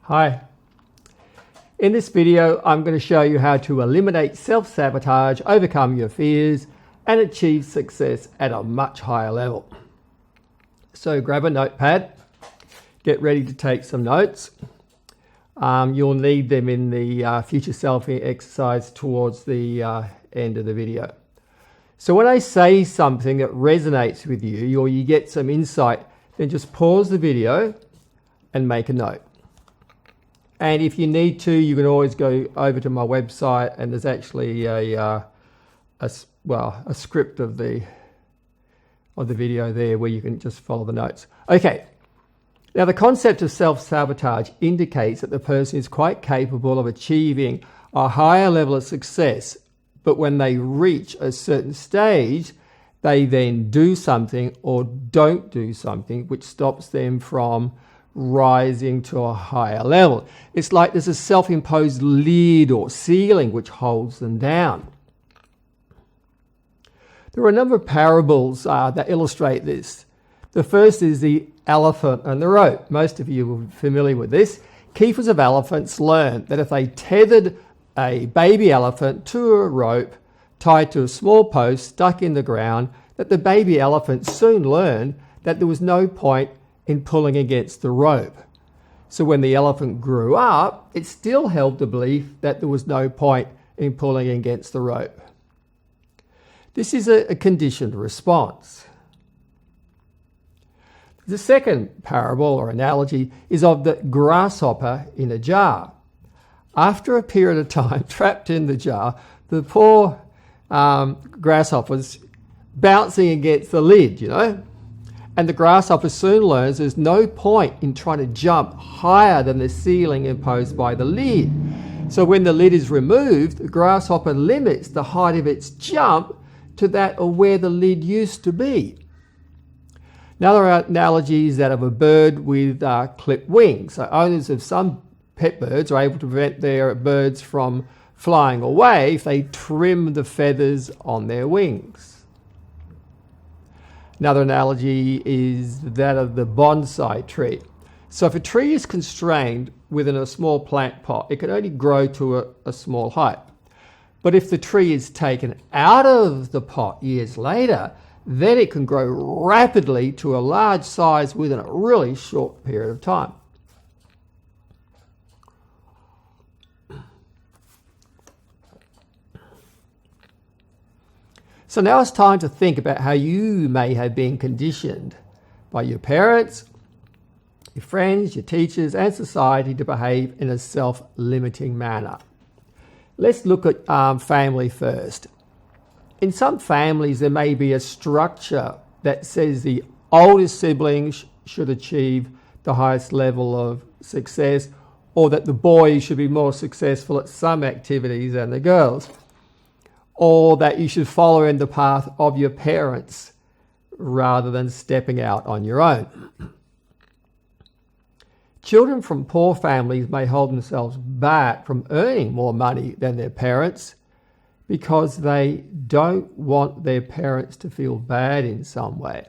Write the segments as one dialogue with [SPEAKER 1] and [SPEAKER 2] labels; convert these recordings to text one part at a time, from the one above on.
[SPEAKER 1] Hi. In this video, I'm going to show you how to eliminate self-sabotage, overcome your fears, and achieve success at a much higher level. So grab a notepad, get ready to take some notes. You'll need them in the Future Selfing exercise towards the end of the video. So when I say something that resonates with you or you get some insight, then just pause the video and make a note. And if you need to, you can always go over to my website, and there's actually a script of the video there where you can just follow the notes. Okay. Now, the concept of self-sabotage indicates that the person is quite capable of achieving a higher level of success, but when they reach a certain stage, they then do something or don't do something which stops them from rising to a higher level. It's like there's a self-imposed lid or ceiling which holds them down. There are a number of parables that illustrate this. The first is the elephant and the rope. Most of you are familiar with this. Keepers of elephants learned that if they tethered a baby elephant to a rope tied to a small post stuck in the ground, that the baby elephant soon learned that there was no point in pulling against the rope. So when the elephant grew up, it still held the belief that there was no point in pulling against the rope. This is a conditioned response. The second parable or analogy is of the grasshopper in a jar. After a period of time trapped in the jar, the poor grasshopper's bouncing against the lid, and the grasshopper soon learns there's no point in trying to jump higher than the ceiling imposed by the lid. So when the lid is removed, the grasshopper limits the height of its jump to that of where the lid used to be. Now there are analogies that of a bird with clipped wings. So owners of some pet birds are able to prevent their birds from flying away if they trim the feathers on their wings. Another analogy is that of the bonsai tree. So if a tree is constrained within a small plant pot, it can only grow to a small height. But if the tree is taken out of the pot years later, then it can grow rapidly to a large size within a really short period of time. So now it's time to think about how you may have been conditioned by your parents, your friends, your teachers, and society to behave in a self-limiting manner. Let's look at family first. In some families, there may be a structure that says the oldest siblings should achieve the highest level of success, or that the boys should be more successful at some activities than the girls, or that you should follow in the path of your parents rather than stepping out on your own. Children from poor families may hold themselves back from earning more money than their parents because they don't want their parents to feel bad in some way.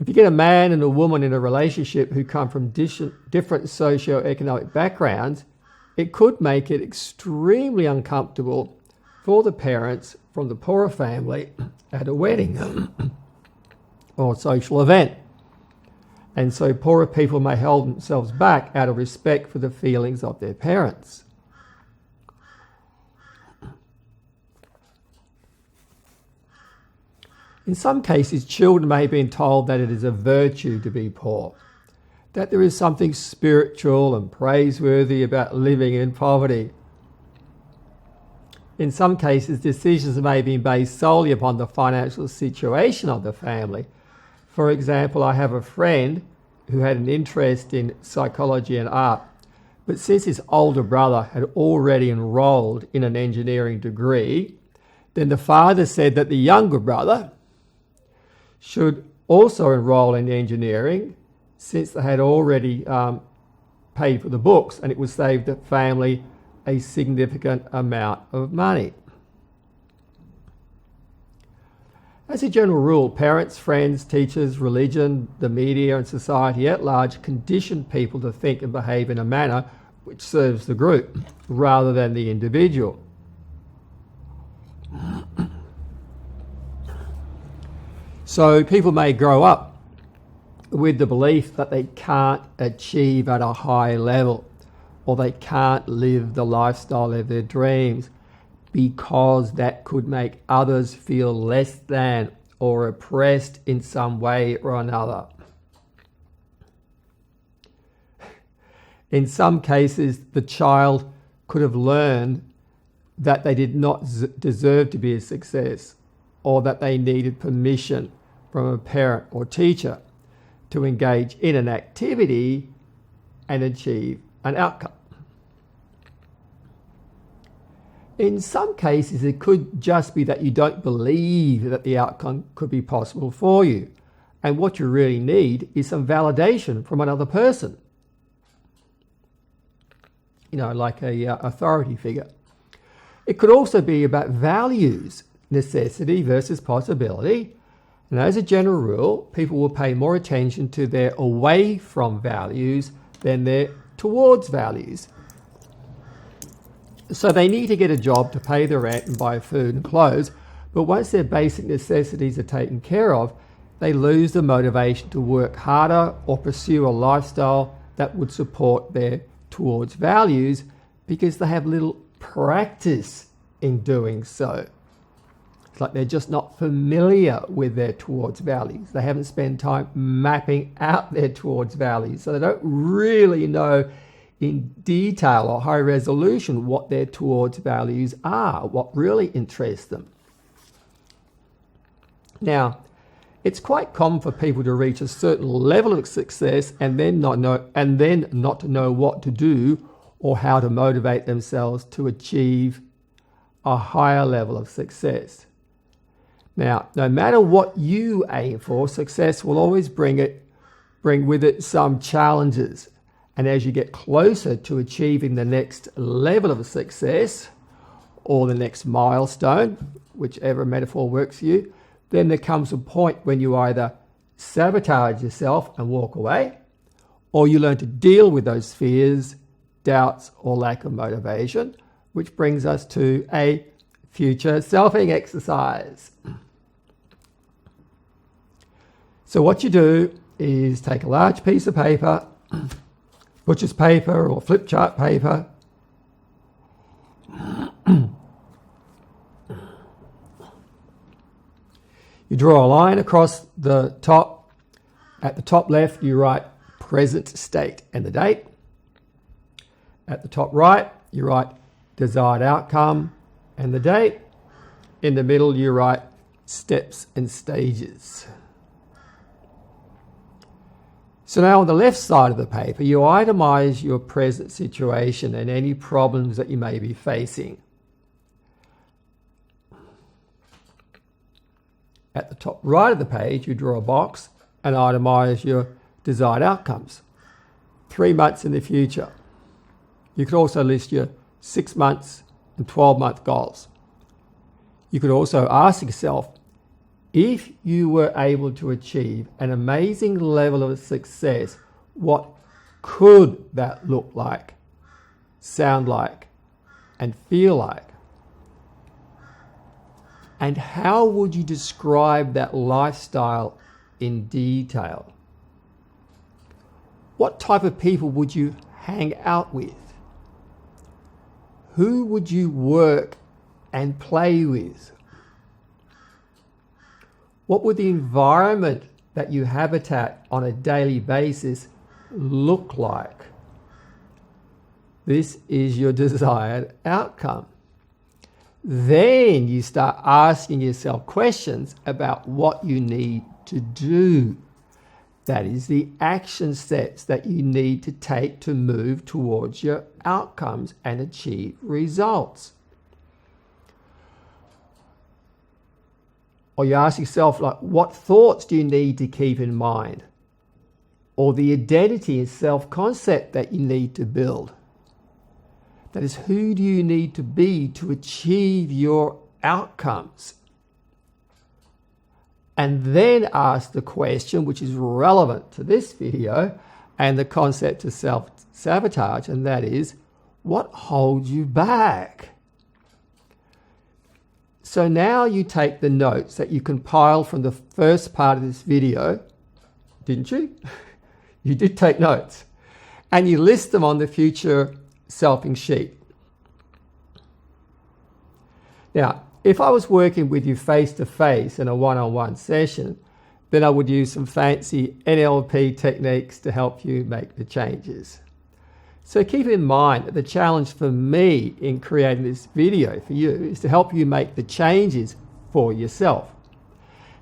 [SPEAKER 1] If you get a man and a woman in a relationship who come from different socio-economic backgrounds, it could make it extremely uncomfortable for the parents from the poorer family at a wedding or social event. And so poorer people may hold themselves back out of respect for the feelings of their parents. In some cases, children may have been told that it is a virtue to be poor, that there is something spiritual and praiseworthy about living in poverty. In some cases, decisions may be based solely upon the financial situation of the family. For example, I have a friend who had an interest in psychology and art, but since his older brother had already enrolled in an engineering degree, then the father said that the younger brother should also enroll in engineering, since they had already paid for the books, and it would save the family a significant amount of money. As a general rule, parents, friends, teachers, religion, the media and society at large condition people to think and behave in a manner which serves the group rather than the individual. So people may grow up with the belief that they can't achieve at a high level, or they can't live the lifestyle of their dreams because that could make others feel less than or oppressed in some way or another. In some cases, the child could have learned that they did not deserve to be a success, or that they needed permission from a parent or teacher to engage in an activity and achieve an outcome. In some cases, it could just be that you don't believe that the outcome could be possible for you, and what you really need is some validation from another person. Like a authority figure. It could also be about values, necessity versus possibility. And as a general rule, people will pay more attention to their away from values than their towards values. So they need to get a job to pay the rent and buy food and clothes, but once their basic necessities are taken care of, they lose the motivation to work harder or pursue a lifestyle that would support their towards values, because they have little practice in doing so. It's like they're just not familiar with their towards values. They haven't spent time mapping out their towards values, so they don't really know in detail or high resolution what their towards values are, what really interests them. Now, it's quite common for people to reach a certain level of success and then not to know what to do or how to motivate themselves to achieve a higher level of success. Now, no matter what you aim for, success will always bring with it some challenges. And as you get closer to achieving the next level of success, or the next milestone, whichever metaphor works for you, then there comes a point when you either sabotage yourself and walk away, or you learn to deal with those fears, doubts, or lack of motivation, which brings us to a future selfing exercise. So what you do is take a large piece of paper, butcher's paper or flip chart paper, you draw a line across the top. At the top left, you write present state and the date. At the top right, you write desired outcome and the date. In the middle, you write steps and stages. So now on the left side of the paper, you itemize your present situation and any problems that you may be facing. At the top right of the page, you draw a box and itemize your desired outcomes. 3 months in the future. You could also list your 6 months and 12-month goals. You could also ask yourself, if you were able to achieve an amazing level of success, what could that look like, sound like, and feel like? And how would you describe that lifestyle in detail? What type of people would you hang out with? Who would you work and play with? What would the environment that you habitat on a daily basis look like? This is your desired outcome. Then you start asking yourself questions about what you need to do. That is the action steps that you need to take to move towards your outcomes and achieve results. Or you ask yourself, like, what thoughts do you need to keep in mind? Or the identity and self-concept that you need to build. That is, who do you need to be to achieve your outcomes? and then ask the question which is relevant to this video and the concept of self-sabotage, and that is, what holds you back? So now you take the notes that you compiled from the first part of this video, didn't you? You did take notes, and you list them on the Future Selfing sheet. Now, if I was working with you face-to-face in a one-on-one session, then I would use some fancy NLP techniques to help you make the changes. So keep in mind that the challenge for me in creating this video for you is to help you make the changes for yourself.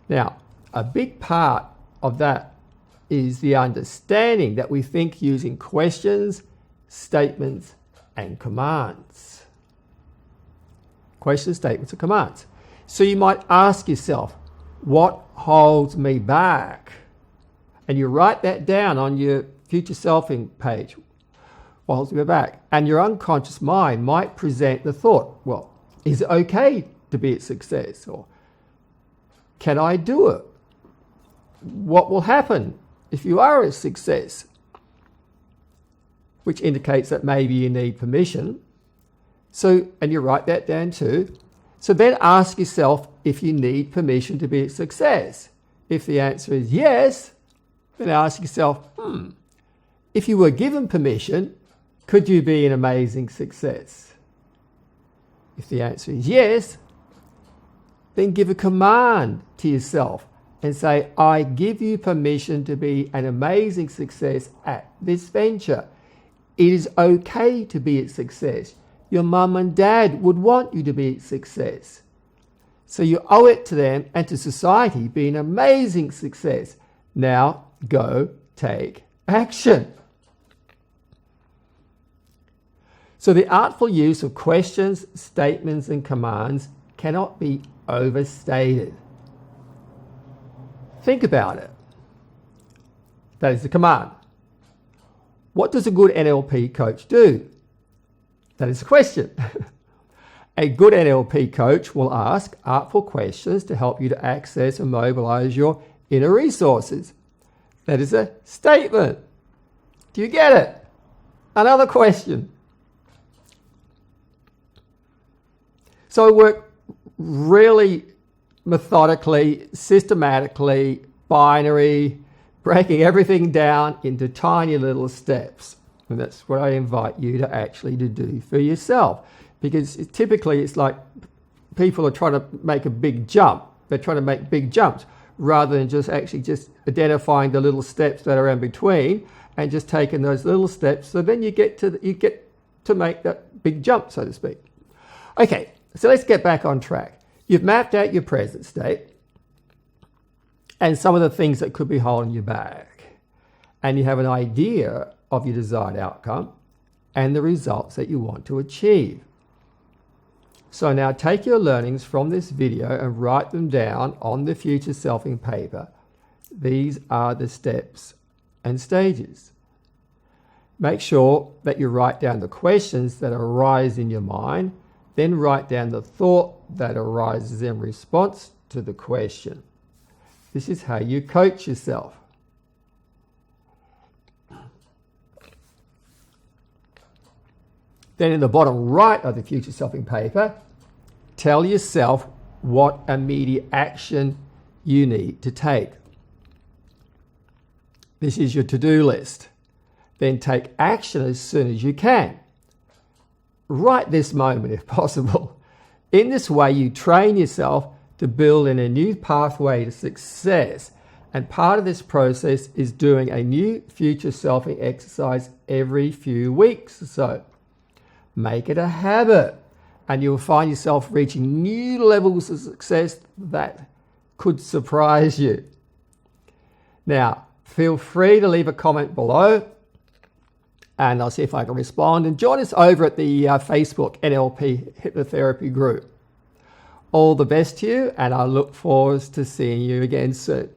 [SPEAKER 1] Now, a big part of that is the understanding that we think using questions, statements, and commands. Questions, statements, and commands. So you might ask yourself, what holds me back? And you write that down on your Future Selfing page. What holds me back? And your unconscious mind might present the thought, well, is it okay to be a success? Or can I do it? What will happen if you are a success? Which indicates that maybe you need permission. So, and you write that down too. So then ask yourself if you need permission to be a success. If the answer is yes, then ask yourself, if you were given permission, could you be an amazing success? If the answer is yes, then give a command to yourself and say, I give you permission to be an amazing success at this venture. It is okay to be a success. Your mum and dad would want you to be a success. So you owe it to them and to society be an amazing success. Now go take action. So the artful use of questions, statements, and commands cannot be overstated. Think about it. That is the command. What does a good NLP coach do? That is the question. A good NLP coach will ask artful questions to help you to access and mobilize your inner resources. That is a statement. Do you get it? Another question. So I work really methodically, systematically, binary, breaking everything down into tiny little steps. And that's what I invite you to actually to do for yourself. Because typically it's like people are trying to make a big jump. They're trying to make big jumps rather than just actually just identifying the little steps that are in between and just taking those little steps. So then you get to make that big jump, so to speak. Okay, so let's get back on track. You've mapped out your present state and some of the things that could be holding you back. And you have an idea of your desired outcome and the results that you want to achieve. So now take your learnings from this video and write them down on the Future Selfing paper. These are the steps and stages. Make sure that you write down the questions that arise in your mind, then write down the thought that arises in response to the question. This is how you coach yourself. Then in the bottom right of the Future Selfing paper, tell yourself what immediate action you need to take. This is your to-do list. Then take action as soon as you can. Right this moment if possible. In this way you train yourself to build in a new pathway to success. And part of this process is doing a new Future Selfing exercise every few weeks or so. Make it a habit and you'll find yourself reaching new levels of success that could surprise you. Now, feel free to leave a comment below and I'll see if I can respond, and join us over at the Facebook NLP Hypnotherapy group. All the best to you, and I look forward to seeing you again soon.